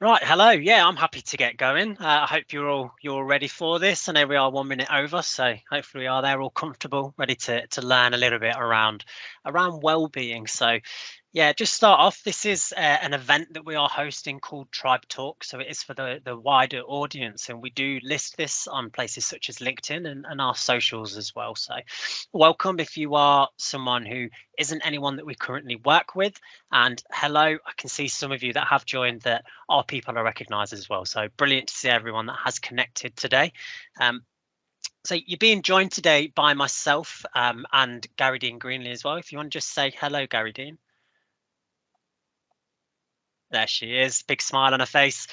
Right, hello. Yeah, I'm happy to get going. I hope you're all ready for this. I know we are 1 minute over, so hopefully we are there all comfortable, ready to learn a little bit around well-being. So yeah, just start off. This is an event that we are hosting called Tribe Talk. So it is for the wider audience, and we do list this on places such as LinkedIn and our socials as well. So welcome if you are someone who isn't anyone that we currently work with. And hello, I can see some of you that have joined that our people are recognised as well. So brilliant to see everyone that has connected today. So you're being joined today by myself and Garrydene Greenley as well. If you want to just say hello, Garrydene. There she is, big smile on her face.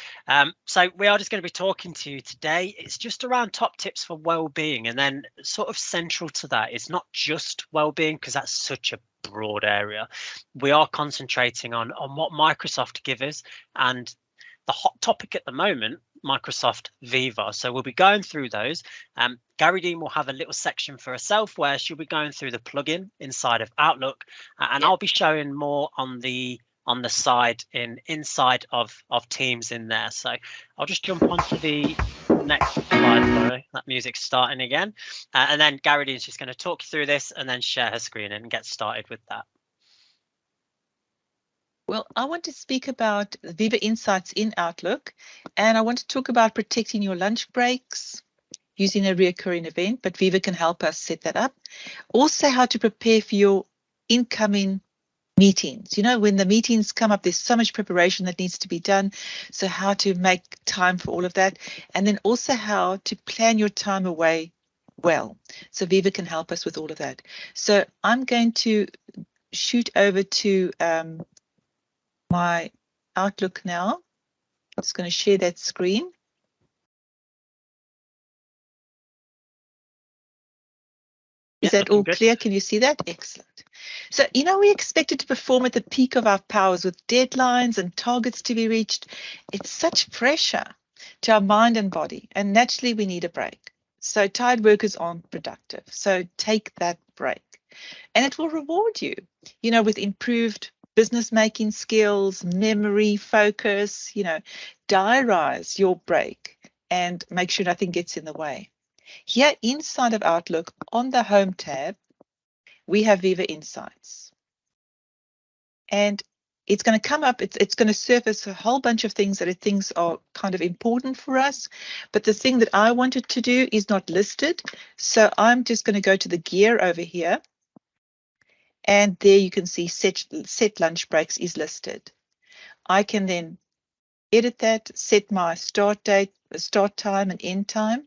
So we are just going to be talking to you today. It's just around top tips for well-being, and then sort of central to that is not just well-being, because that's such a broad area. We are concentrating on what Microsoft give us, and the hot topic at the moment, Microsoft Viva. So we'll be going through those. Garrydene will have a little section for herself where she'll be going through the plugin inside of Outlook, and I'll be showing more on the side inside of Teams in there. So I'll just jump onto the next slide. Sorry, that music's starting again. And then Garrydene is just going to talk you through this and then share her screen and get started with that. Well, I want to speak about Viva Insights in Outlook, and I want to talk about protecting your lunch breaks using a recurring event, but Viva can help us set that up. Also, how to prepare for your incoming meetings. You know, when the meetings come up, there's so much preparation that needs to be done. So how to make time for all of that. And then also how to plan your time away well. So Viva can help us with all of that. So I'm going to shoot over to my Outlook now. I'm just going to share that screen. Is that all clear? Can you see that? Excellent. So, you know, we're expected to perform at the peak of our powers with deadlines and targets to be reached. It's such pressure to our mind and body, and naturally we need a break. So tired workers aren't productive. So take that break, and it will reward you, you know, with improved business making skills, memory, focus, you know, diarize your break and make sure nothing gets in the way. Here inside of Outlook on the Home tab, we have Viva Insights. And it's going to come up, it's going to surface a whole bunch of things that it thinks are kind of important for us. But the thing that I wanted to do is not listed. So I'm just going to go to the gear over here. And there you can see set lunch breaks is listed. I can then edit that, set my start date, start time and end time,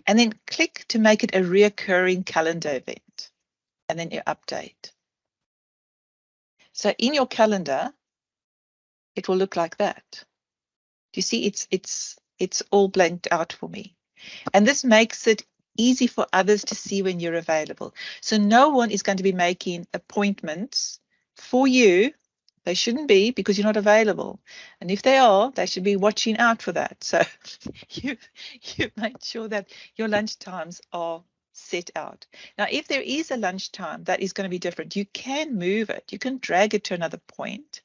and then click to make it a reoccurring calendar event, and then you update. So in your calendar, it will look like that. Do you see it's all blanked out for me? And this makes it easy for others to see when you're available. So no one is going to be making appointments for you. They shouldn't be, because you're not available. And if they are, they should be watching out for that. So you make sure that your lunch times are set out. Now, if there is a lunchtime that is going to be different, you can move it. You can drag it to another point.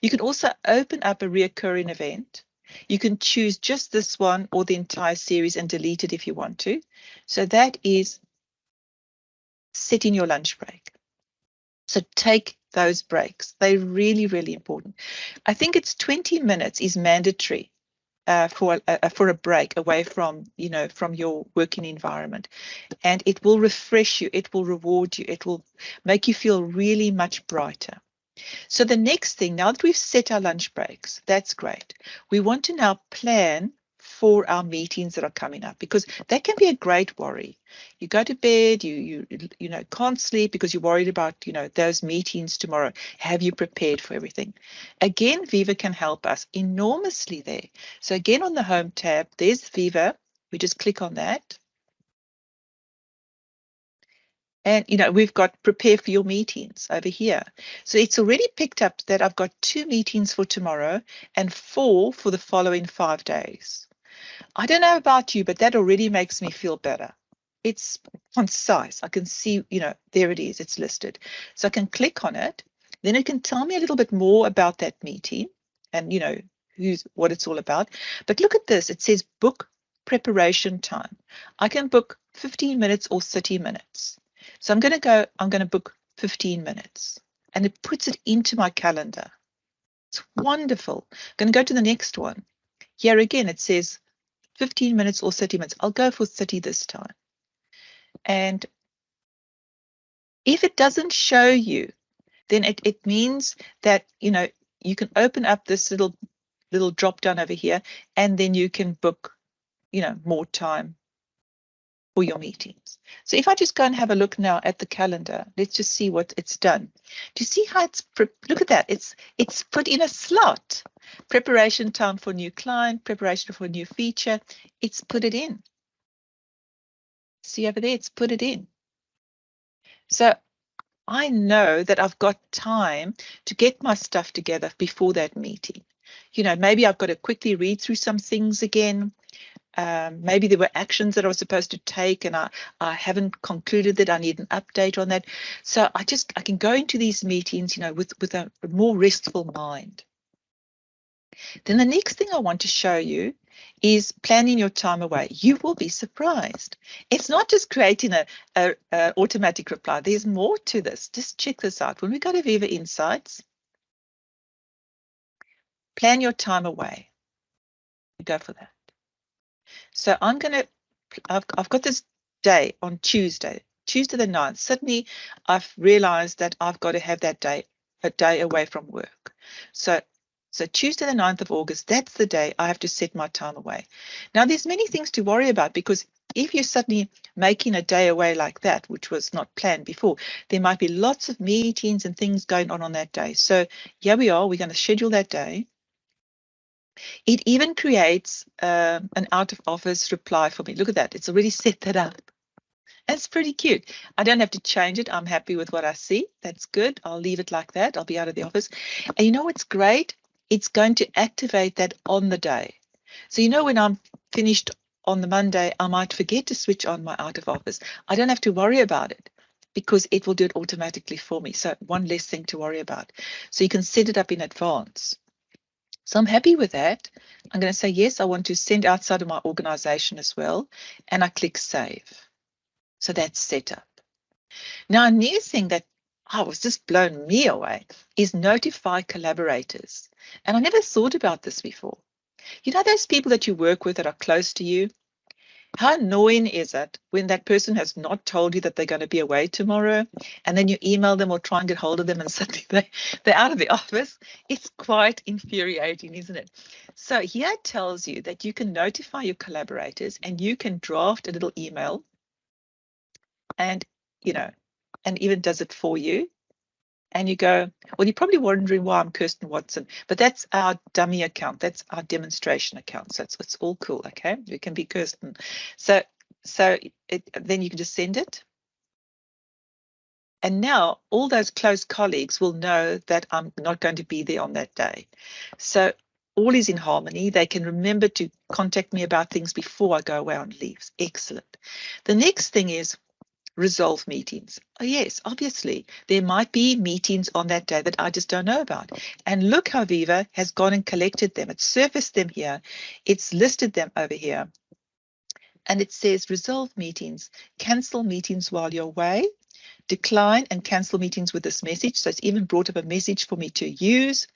You can also open up a reoccurring event. You can choose just this one or the entire series and delete it if you want to. So that is setting your lunch break. So take those breaks. They're really, really important. I think it's 20 minutes is mandatory for a break away from, you know, from your working environment. And it will refresh you. It will reward you. It will make you feel really much brighter. So the next thing, now that we've set our lunch breaks, that's great. We want to now plan for our meetings that are coming up, because that can be a great worry. You go to bed, you know, can't sleep because you're worried about, you know, those meetings tomorrow. Have you prepared for everything? Again, Viva can help us enormously there. So again, on the Home tab, there's Viva. We just click on that. And, you know, we've got prepare for your meetings over here. So it's already picked up that I've got 2 meetings for tomorrow and 4 for the following 5 days. I don't know about you, but that already makes me feel better. It's concise. I can see, you know, there it is. It's listed. So I can click on it. Then it can tell me a little bit more about that meeting and, you know, what it's all about. But look at this. It says book preparation time. I can book 15 minutes or 30 minutes. So I'm going to book 15 minutes, and it puts it into my calendar. It's wonderful. I'm going to go to the next one. Here again, it says 15 minutes or 30 minutes. I'll go for 30 this time. And if it doesn't show you, then it means that, you can open up this little drop down over here, and then you can book, more time for your meetings. So if I just go and have a look now at the calendar, let's just see what it's done. Do you see how look at that? It's put in a slot. Preparation time for new client, preparation for a new feature. It's put it in. See over there, it's put it in. So I know that I've got time to get my stuff together before that meeting. Maybe I've got to quickly read through some things again. Maybe there were actions that I was supposed to take, and I haven't concluded that. I need an update on that. So I can go into these meetings, with a more restful mind. Then the next thing I want to show you is planning your time away. You will be surprised. It's not just creating a automatic reply. There's more to this. Just check this out. When we go to Viva Insights, plan your time away. Go for that. So I've got this day on Tuesday the 9th. Suddenly I've realized that I've got to have that day, a day away from work. So Tuesday the 9th of August, that's the day I have to set my time away. Now there's many things to worry about, because if you're suddenly making a day away like that, which was not planned before, there might be lots of meetings and things going on that day. So here we are, we're going to schedule that day. It even creates an out of office reply for me. Look at that. It's already set that up. That's pretty cute. I don't have to change it. I'm happy with what I see. That's good. I'll leave it like that. I'll be out of the office. And you know what's great? It's going to activate that on the day. So when I'm finished on the Monday, I might forget to switch on my out of office. I don't have to worry about it, because it will do it automatically for me. So one less thing to worry about. So you can set it up in advance. So I'm happy with that. I'm going to say, yes, I want to send outside of my organization as well. And I click save. So that's set up. Now, a new thing that was just blown me away is notify collaborators. And I never thought about this before. Those people that you work with that are close to you, how annoying is it when that person has not told you that they're going to be away tomorrow, and then you email them or try and get hold of them and suddenly they're out of the office? It's quite infuriating, isn't it? So here it tells you that you can notify your collaborators, and you can draft a little email, and and even does it for you. And you go, well, you're probably wondering why I'm Kirsten Watson, but that's our dummy account. That's our demonstration account. So it's all cool, okay? You can be Kirsten. So then you can just send it. And now all those close colleagues will know that I'm not going to be there on that day. So all is in harmony. They can remember to contact me about things before I go away on leave. Excellent. The next thing is resolve meetings. Oh, yes, obviously, there might be meetings on that day that I just don't know about. And look how Viva has gone and collected them. It's surfaced them here. It's listed them over here. And it says resolve meetings, cancel meetings while you're away, decline and cancel meetings with this message. So it's even brought up a message for me to use.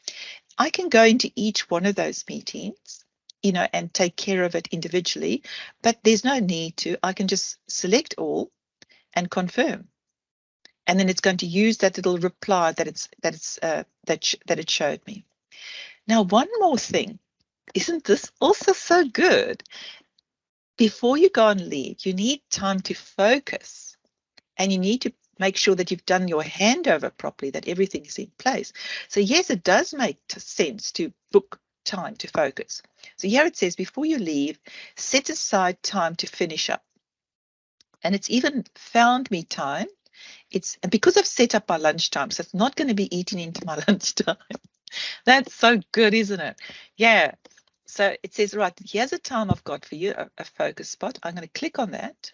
I can go into each one of those meetings, and take care of it individually, but there's no need to. I can just select all and confirm, and then it's going to use that little reply that it showed me. Now, one more thing, isn't this also so good? Before you go on leave, you need time to focus, and you need to make sure that you've done your handover properly, that everything is in place. So yes, it does make sense to book time to focus. So here it says, before you leave, set aside time to finish up. And it's even found me time. It's because I've set up my lunchtime, so it's not going to be eating into my lunchtime. That's so good, isn't it? Yeah. So it says, right, here's a time I've got for you, a focus spot. I'm going to click on that,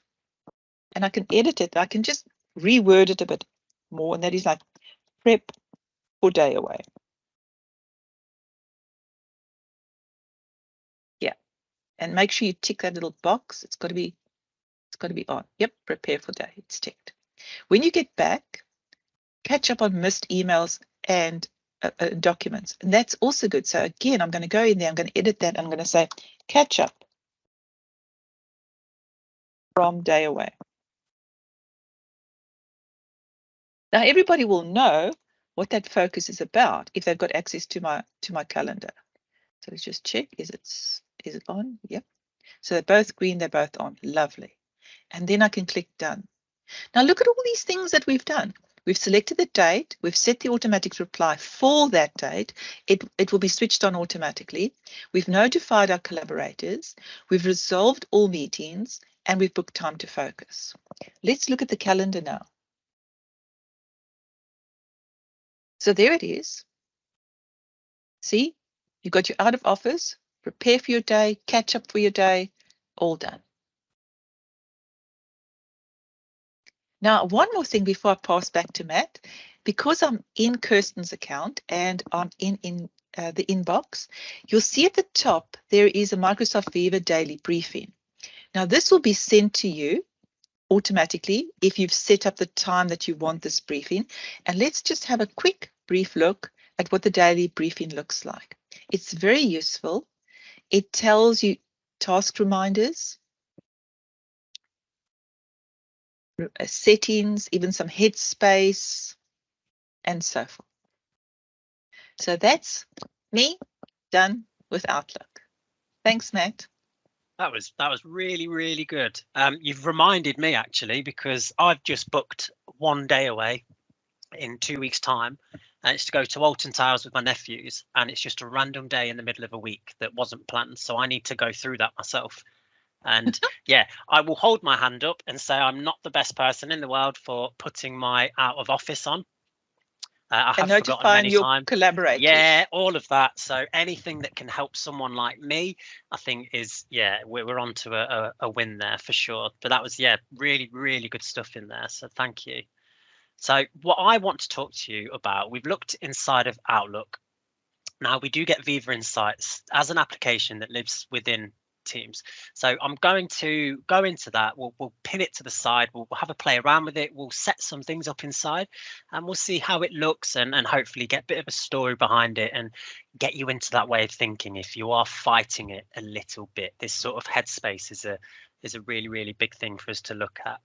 and I can edit it. I can just reword it a bit more, and that is like prep for day away. and make sure you tick that little box. It's got to be on. Yep, prepare for day. It's ticked. When you get back, catch up on missed emails and documents, and that's also good. So again, I'm going to go in there. I'm going to edit that. I'm going to say catch up from day away. Now everybody will know what that focus is about if they've got access to my calendar. So let's just check. Is it on? Yep. So they're both green. They're both on. Lovely. And then I can click done. Now look at all these things that we've done. We've selected the date. We've set the automatic reply for that date. It will be switched on automatically. We've notified our collaborators. We've resolved all meetings, and we've booked time to focus. Let's look at the calendar now. So there it is. See, you've got your out of office, prepare for your day, catch up for your day, all done. Now, one more thing before I pass back to Matt, because I'm in Kirsten's account and I'm in the inbox, you'll see at the top there is a Microsoft Viva daily briefing. Now, this will be sent to you automatically if you've set up the time that you want this briefing. And let's just have a quick brief look at what the daily briefing looks like. It's very useful. It tells you task reminders, settings, even some headspace, and so forth. So that's me done with Outlook. Thanks, Matt. That was really, really good. You've reminded me actually, because I've just booked one day away in 2 weeks' time, and it's to go to Alton Towers with my nephews, and it's just a random day in the middle of a week that wasn't planned. So I need to go through that myself. And yeah, I will hold my hand up and say I'm not the best person in the world for putting my out of office on. I have forgotten many times. Collaborators. Yeah, all of that. So anything that can help someone like me, I think is, yeah, we're on to a win there for sure. But that was, yeah, really, really good stuff in there. So thank you. So what I want to talk to you about, we've looked inside of Outlook. Now we do get Viva Insights as an application that lives within Teams. So I'm going to go into that. We'll pin it to the side. We'll have a play around with it. We'll set some things up inside, and we'll see how it looks, and hopefully get a bit of a story behind it and get you into that way of thinking if you are fighting it a little bit. This sort of headspace is a really, really big thing for us to look at.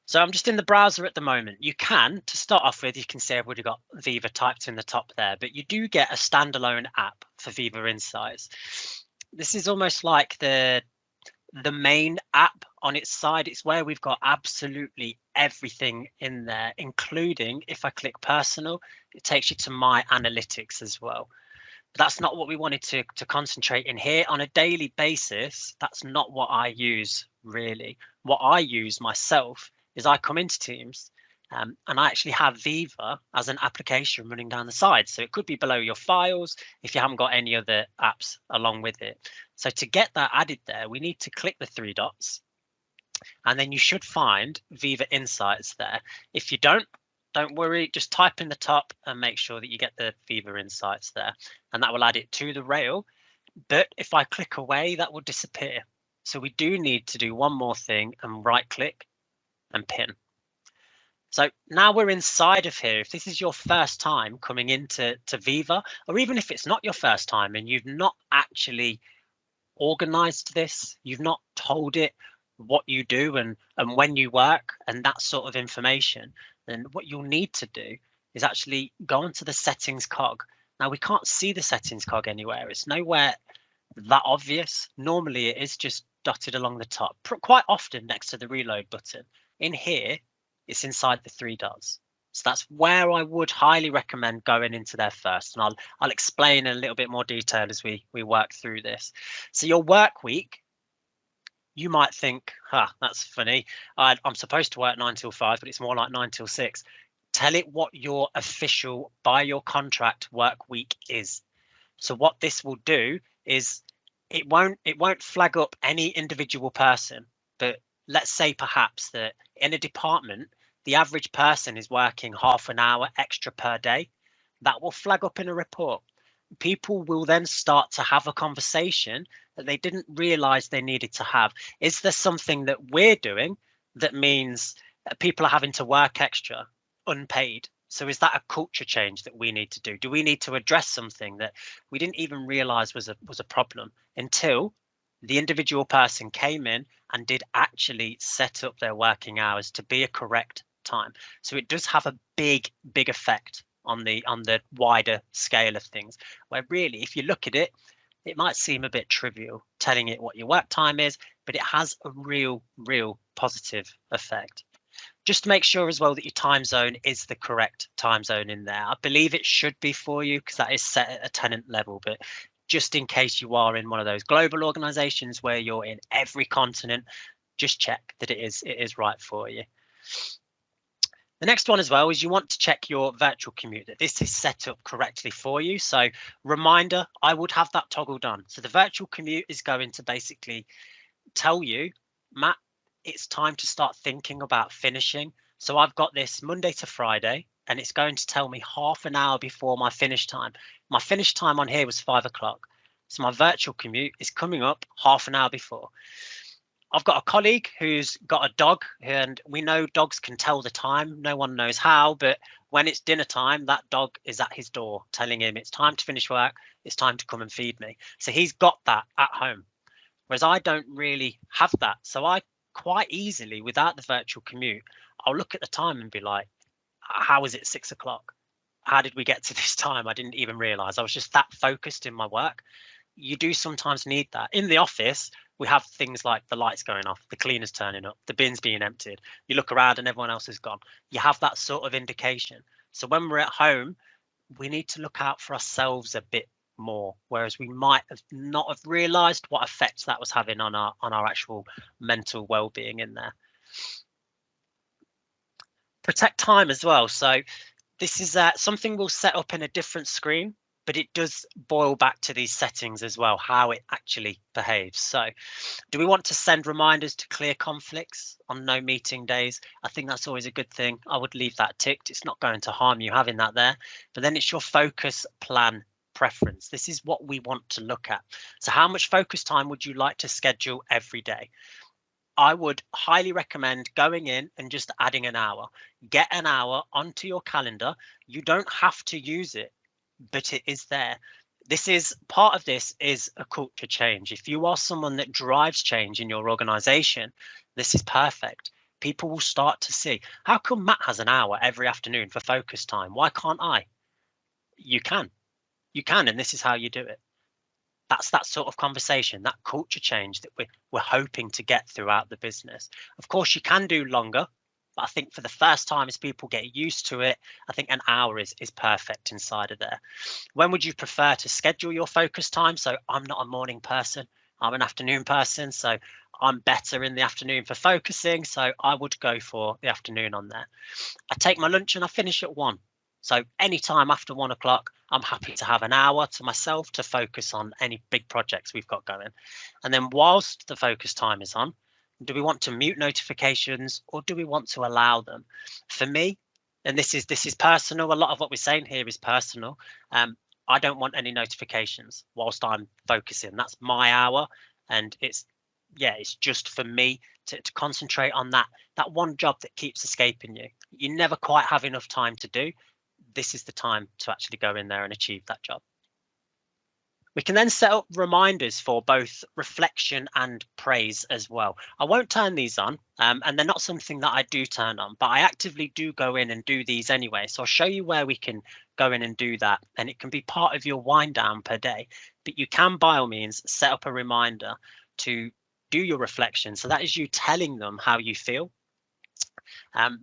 So I'm just in the browser at the moment. You can, to start off with, you can see I've already got Viva typed in the top there, but you do get a standalone app for Viva Insights. This is almost like the main app on its side. It's where we've got absolutely everything in there, including if I click personal, it takes you to my analytics as well. But that's not what we wanted to concentrate in here on a daily basis. That's not what I use really. What I use myself is I come into Teams and I actually have Viva as an application running down the side. So it could be below your files if you haven't got any other apps along with it. So to get that added there, we need to click the three dots, and then you should find Viva Insights there. If you don't worry, just type in the top and make sure that you get the Viva Insights there, and that will add it to the rail. But if I click away, that will disappear. So we do need to do one more thing and right click and pin. So now we're inside of here. If this is your first time coming into Viva, or even if it's not your first time and you've not actually organized this, you've not told it what you do and when you work and that sort of information, then what you'll need to do is actually go onto the settings cog. Now we can't see the settings cog anywhere. It's nowhere that obvious. Normally it is just dotted along the top, quite often next to the reload button. In here, it's inside the three dots. So that's where I would highly recommend going into there first. And I'll explain in a little bit more detail as we work through this. So your work week, you might think, that's funny. I'm supposed to work 9 till 5, but it's more like 9 till 6. Tell it what your official, by your contract, work week is. So what this will do is it won't flag up any individual person, but let's say perhaps that in a department, the average person is working half an hour extra per day. That will flag up in a report. People will then start to have a conversation that they didn't realize they needed to have? Is there something that we're doing that means that people are having to work extra, unpaid? So is that a culture change that we need to do? Do we need to address something that we didn't even realize was a problem until the individual person came in and did actually set up their working hours to be a correct time? So it does have a big effect on the wider scale of things, where really, if you look at it, it might seem a bit trivial telling it what your work time is, but it has a real positive effect. Just make sure as well that your time zone is the correct time zone in there. I believe it should be for you because that is set at a tenant level, but just in case you are in one of those global organizations where you're in every continent, just check that it is right for you. The next one as well is you want to check your virtual commute, that this is set up correctly for you. So reminder, I would have that toggled on. So the virtual commute is going to basically tell you, Matt, it's time to start thinking about finishing. So I've got this Monday to Friday, and it's going to tell me half an hour before my finish time. My finish time on here was 5 o'clock. So my virtual commute is coming up half an hour before. I've got a colleague who's got a dog, and we know dogs can tell the time. No one knows how, but when it's dinner time, that dog is at his door telling him it's time to finish work, it's time to come and feed me. So he's got that at home, whereas I don't really have that. So I quite easily, without the virtual commute, I'll look at the time and be like, how is it 6 o'clock? How did we get to this time? I didn't even realize. I was just that focused in my work. You do sometimes need that. In the office, we have things like the lights going off, the cleaners turning up, the bins being emptied. You look around and everyone else is gone. You have that sort of indication. So when we're at home, we need to look out for ourselves a bit more, whereas we might have not have realized what effects that was having on our actual mental well-being in there. Protect time as well. So this is something we'll set up in a different screen, but it does boil back to these settings as well, how it actually behaves. So do we want to send reminders to clear conflicts on no meeting days? I think that's always a good thing. I would leave that ticked. It's not going to harm you having that there, but then it's your focus plan preference. This is what we want to look at. So how much focus time would you like to schedule every day? I would highly recommend going in and just adding an hour. Get an hour onto your calendar. You don't have to use it, but it is there. This is part of this is a culture change. If you are someone that drives change in your organization, this is perfect. People will start to see, how come Matt has an hour every afternoon for focus time? Why can't I? You can, and this is how you do it. That's that sort of conversation, that culture change that we're hoping to get throughout the business. Of course, you can do longer, but I think for the first time, as people get used to it, I think an hour is perfect inside of there. When would you prefer to schedule your focus time? So I'm not a morning person, I'm an afternoon person, so I'm better in the afternoon for focusing, so I would go for the afternoon on there. I take my lunch and I finish at 1. So anytime after 1 o'clock, I'm happy to have an hour to myself to focus on any big projects we've got going. And then whilst the focus time is on, do we want to mute notifications or do we want to allow them? For me, and this is personal, a lot of what we're saying here is personal. I don't want any notifications whilst I'm focusing. That's my hour, and it's just for me to concentrate on that one job that keeps escaping you. You never quite have enough time to do. This is the time to actually go in there and achieve that job. We can then set up reminders for both reflection and praise as well. I won't turn these on, and they're not something that I do turn on, but I actively do go in and do these anyway. So I'll show you where we can go in and do that, and it can be part of your wind down per day. But you can, by all means, set up a reminder to do your reflection. So that is you telling them how you feel.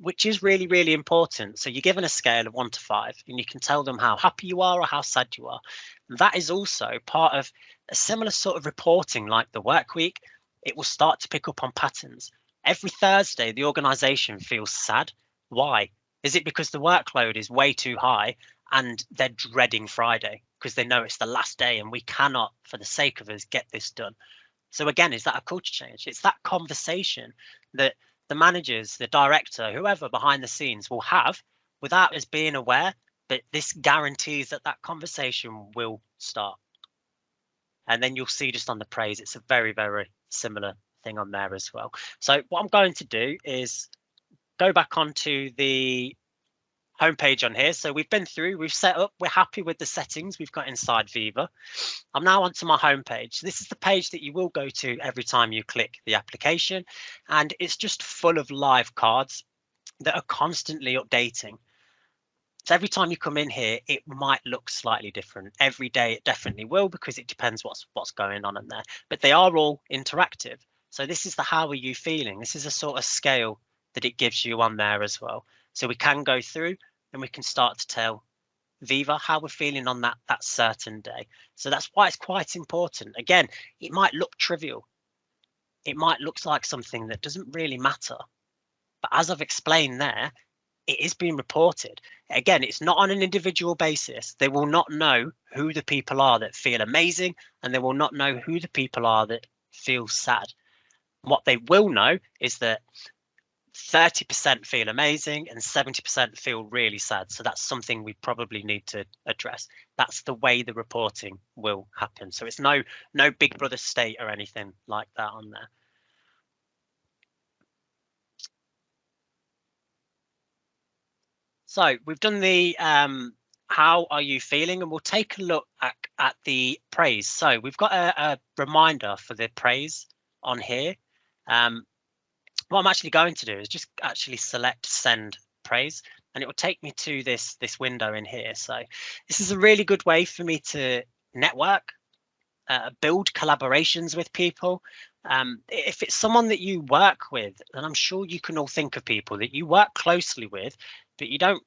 Which is really, really important. So you're given a scale of 1 to 5, and you can tell them how happy you are or how sad you are. And that is also part of a similar sort of reporting like the work week. It will start to pick up on patterns. Every Thursday, the organization feels sad. Why? Is it because the workload is way too high and they're dreading Friday because they know it's the last day and we cannot, for the sake of us, get this done? So again, is that a culture change? It's that conversation that the managers, the director, whoever behind the scenes will have without us being aware, but this guarantees that conversation will start. And then you'll see just on the praise, it's a very, very similar thing on there as well. So what I'm going to do is go back onto the homepage on here. So we've been through, we've set up, we're happy with the settings we've got inside Viva. I'm now onto my homepage. This is the page that you will go to every time you click the application, and it's just full of live cards that are constantly updating. So every time you come in here, it might look slightly different. Every day it definitely will, because it depends what's going on in there. But they are all interactive. So this is the how are you feeling? This is a sort of scale that it gives you on there as well. So we can go through and we can start to tell Viva how we're feeling on that certain day. So that's why it's quite important. Again, it might look trivial. It might look like something that doesn't really matter. But as I've explained there, it is being reported. Again, it's not on an individual basis. They will not know who the people are that feel amazing, and they will not know who the people are that feel sad. What they will know is that 30% feel amazing and 70% feel really sad. So that's something we probably need to address. That's the way the reporting will happen. So it's no Big Brother state or anything like that on there. So we've done the how are you feeling, and we'll take a look at the praise. So we've got a reminder for the praise on here. What I'm actually going to do is just actually select send praise, and it will take me to this window in here. So this is a really good way for me to network, build collaborations with people. If it's someone that you work with, then I'm sure you can all think of people that you work closely with, but you don't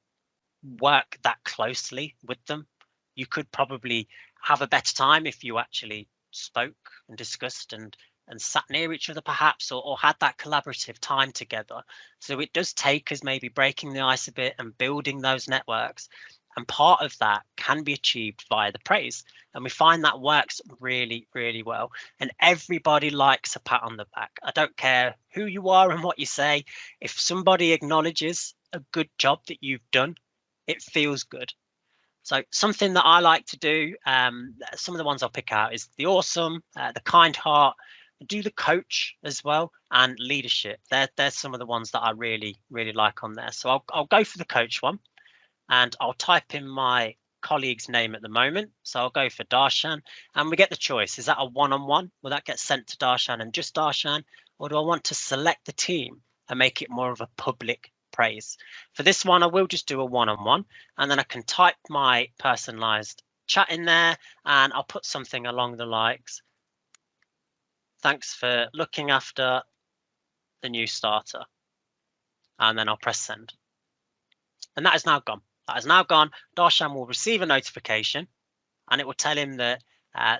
work that closely with them. You could probably have a better time if you actually spoke and discussed and sat near each other perhaps, or had that collaborative time together. So it does take us maybe breaking the ice a bit and building those networks. And part of that can be achieved via the praise. And we find that works really, really well. And everybody likes a pat on the back. I don't care who you are and what you say. If somebody acknowledges a good job that you've done, it feels good. So something that I like to do, some of the ones I'll pick out is the awesome, the kind heart, do the coach as well, and leadership. They're some of the ones that I really, really like on there. So I'll go for the coach one, and I'll type in my colleague's name at the moment. So I'll go for Darshan, and we get the choice. Is that a one-on-one? Will that get sent to Darshan and just Darshan? Or do I want to select the team and make it more of a public praise? For this one, I will just do a one-on-one, and then I can type my personalized chat in there, and I'll put something along the likes. Thanks for looking after the new starter. And then I'll press send. And that is now gone. That is now gone. Darshan will receive a notification, and it will tell him that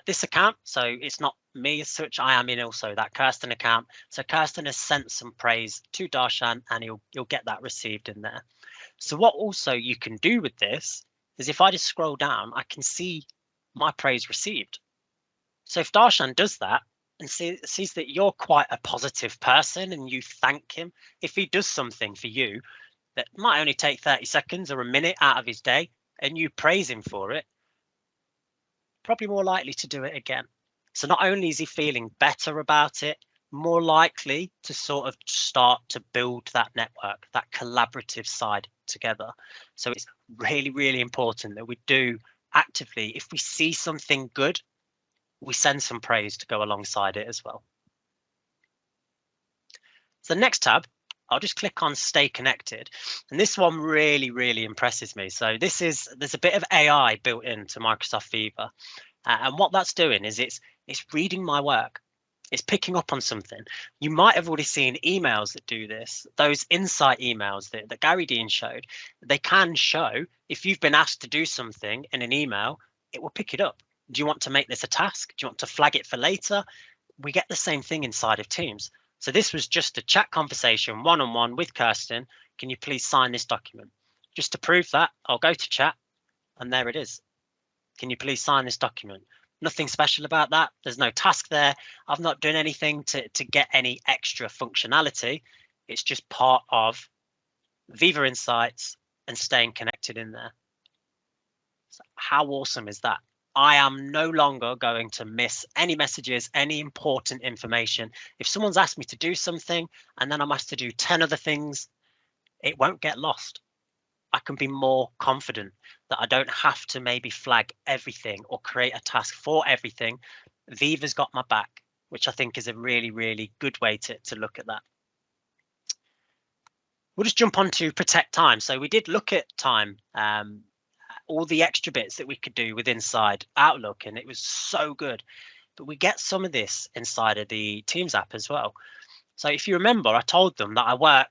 this account, so it's not me as such, I am in also that Kirsten account. So Kirsten has sent some praise to Darshan, and you'll get that received in there. So what also you can do with this is, if I just scroll down, I can see my praise received. So if Darshan does that and sees that you're quite a positive person and you thank him, if he does something for you that might only take 30 seconds or a minute out of his day, and you praise him for it, probably more likely to do it again. So not only is he feeling better about it, more likely to sort of start to build that network, that collaborative side together. So it's really, really important that we do actively, if we see something good, we send some praise to go alongside it as well. So the next tab, I'll just click on stay connected. And this one really, really impresses me. So there's a bit of AI built into Microsoft Viva. And what that's doing is it's reading my work. It's picking up on something. You might have already seen emails that do this. Those insight emails that Garrydene showed, they can show if you've been asked to do something in an email, it will pick it up. Do you want to make this a task? Do you want to flag it for later? We get the same thing inside of Teams. So this was just a chat conversation one-on-one with Kirsten. Can you please sign this document? Just to prove that, I'll go to chat, and there it is. Can you please sign this document? Nothing special about that. There's no task there. I've not done anything to get any extra functionality. It's just part of Viva Insights and staying connected in there. So how awesome is that? I am no longer going to miss any messages, any important information. If someone's asked me to do something and then I'm asked to do 10 other things, it won't get lost. I can be more confident that I don't have to maybe flag everything or create a task for everything. Viva's got my back, which I think is a really, really good way to look at that. We'll just jump on to protect time. So we did look at time, all the extra bits that we could do with inside Outlook, and it was so good. But we get some of this inside of the Teams app as well. So if you remember, I told them that I work,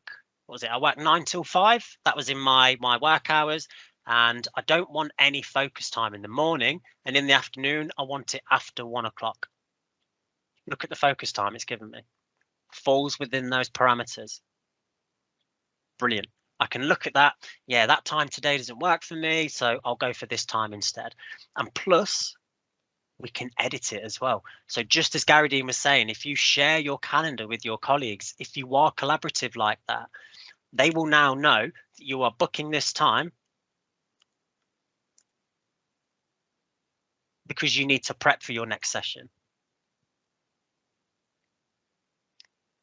what was it? I work 9 till 5. That was in my work hours. And I don't want any focus time in the morning. And in the afternoon, I want it after 1 o'clock. Look at the focus time it's given me. Falls within those parameters. Brilliant. I can look at that. Yeah, that time today doesn't work for me, so I'll go for this time instead. And plus, we can edit it as well. So just as Garrydene was saying, if you share your calendar with your colleagues, if you are collaborative like that, they will now know that you are booking this time because you need to prep for your next session.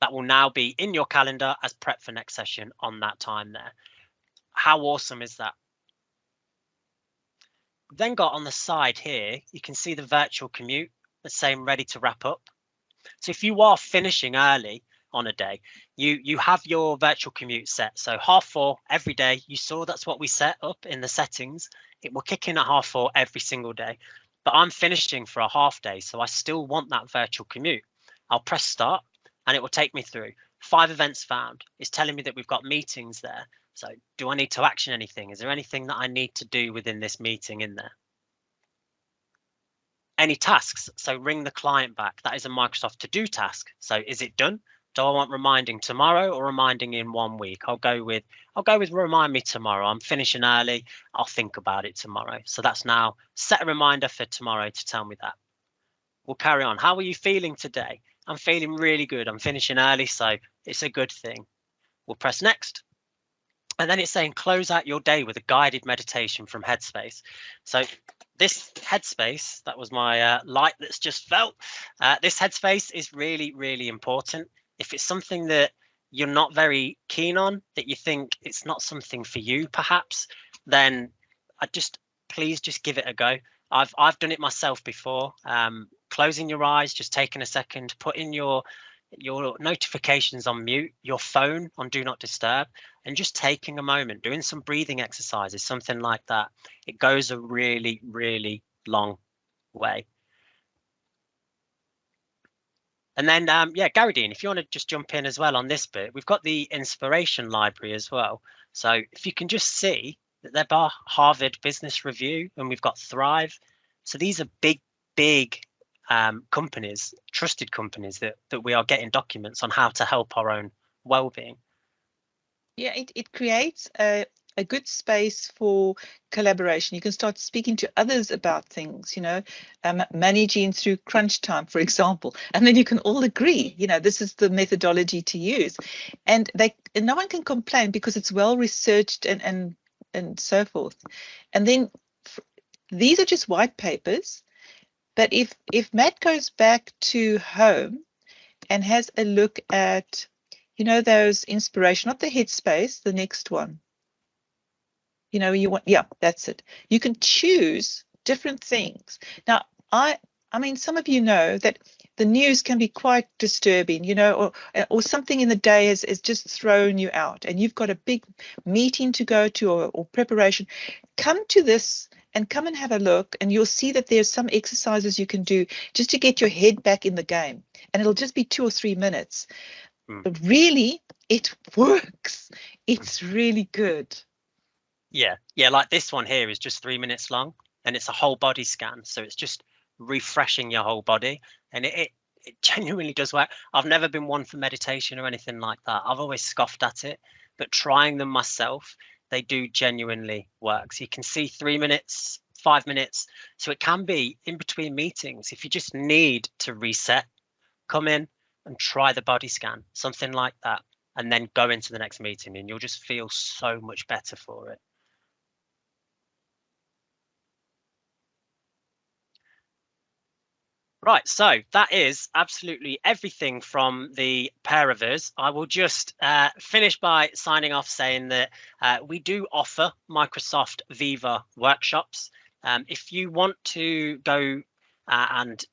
That will now be in your calendar as prep for next session on that time there. How awesome is that? Then got on the side here, you can see the virtual commute, the same ready to wrap up. So if you are finishing early on a day, you have your virtual commute set. So 4:30 every day. You saw that's what we set up in the settings. It will kick in at 4:30 every single day. But I'm finishing for a half day, so I still want that virtual commute. I'll press start and it will take me through 5 events found. It's telling me that we've got meetings there. So do I need to action anything? Is there anything that I need to do within this meeting in there? Any tasks? So ring the client back. That is a Microsoft to-do task. So is it done? Do I want reminding tomorrow or reminding in 1 week? I'll go with remind me tomorrow. I'm finishing early. I'll think about it tomorrow. So that's now set a reminder for tomorrow to tell me that. We'll carry on. How are you feeling today? I'm feeling really good. I'm finishing early, so it's a good thing. We'll press next. And then it's saying close out your day with a guided meditation from Headspace. So this Headspace, that was my light that's just felt. This Headspace is really, really important. If it's something that you're not very keen on, that you think it's not something for you, perhaps, then please just give it a go. I've done it myself before. Closing your eyes, just taking a second, putting your notifications on mute, your phone on do not disturb, and just taking a moment, doing some breathing exercises, something like that. It goes a really, really long way. And then, yeah, Garrydene, if you want to just jump in as well on this bit, we've got the inspiration library as well. So if you can just see that they've got Harvard Business Review and we've got Thrive. So these are big companies, trusted companies that we are getting documents on how to help our own well-being. Yeah, it creates a good space for collaboration. You can start speaking to others about things, managing through crunch time, for example, and then you can all agree, this is the methodology to use, and no one can complain because it's well researched and so forth. And then these are just white papers. But if Matt goes back to home and has a look at, those inspiration, not the Headspace, the next one. Yeah, that's it. You can choose different things. Now, I mean, some of you know that the news can be quite disturbing, or something in the day has just thrown you out and you've got a big meeting to go to or preparation. Come to this and come and have a look, and you'll see that there's some exercises you can do just to get your head back in the game. And it'll just be 2 or 3 minutes. But really, it works. It's really good. Yeah, like this one here is just 3 minutes long, and it's a whole body scan. So it's just refreshing your whole body, and it genuinely does work. I've never been one for meditation or anything like that. I've always scoffed at it, but trying them myself, they do genuinely work. So you can see 3 minutes, 5 minutes. So it can be in between meetings. If you just need to reset, come in and try the body scan, something like that, and then go into the next meeting, and you'll just feel so much better for it. Right, so that is absolutely everything from the pair of us. I will just finish by signing off saying that we do offer Microsoft Viva workshops. If you want to go and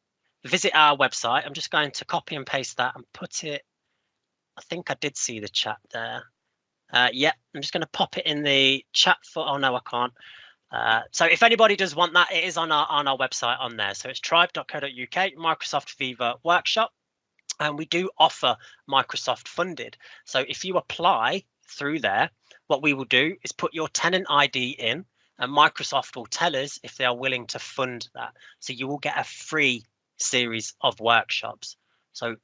visit our website, I'm just going to copy and paste that and put it, I think I did see the chat there. Yeah, I'm just going to pop it in the chat for, oh no, I can't. So if anybody does want that, it is on our website on there. So it's tribe.co.uk, Microsoft Viva workshop. And we do offer Microsoft funded. So if you apply through there, what we will do is put your tenant ID in, and Microsoft will tell us if they are willing to fund that. So you will get a free series of workshops. So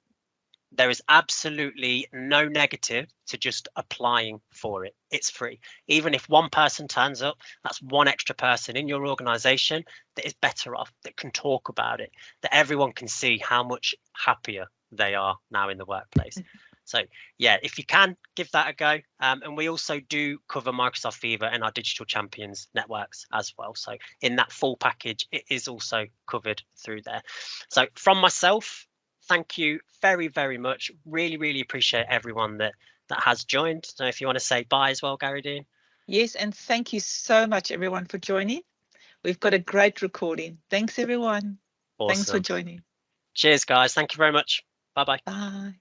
there is absolutely no negative to just applying for it. It's free. Even if one person turns up, that's one extra person in your organization that is better off, that can talk about it, that everyone can see how much happier they are now in the workplace. So yeah, if you can, give that a go. And we also do cover Microsoft Viva and our Digital Champions networks as well. So in that full package, it is also covered through there. So from myself, thank you very, very much. Really, really appreciate everyone that has joined. So if you want to say bye as well, Garrydene. Yes, and thank you so much, everyone, for joining. We've got a great recording. Thanks, everyone. Awesome. Thanks for joining. Cheers, guys. Thank you very much. Bye-bye. Bye.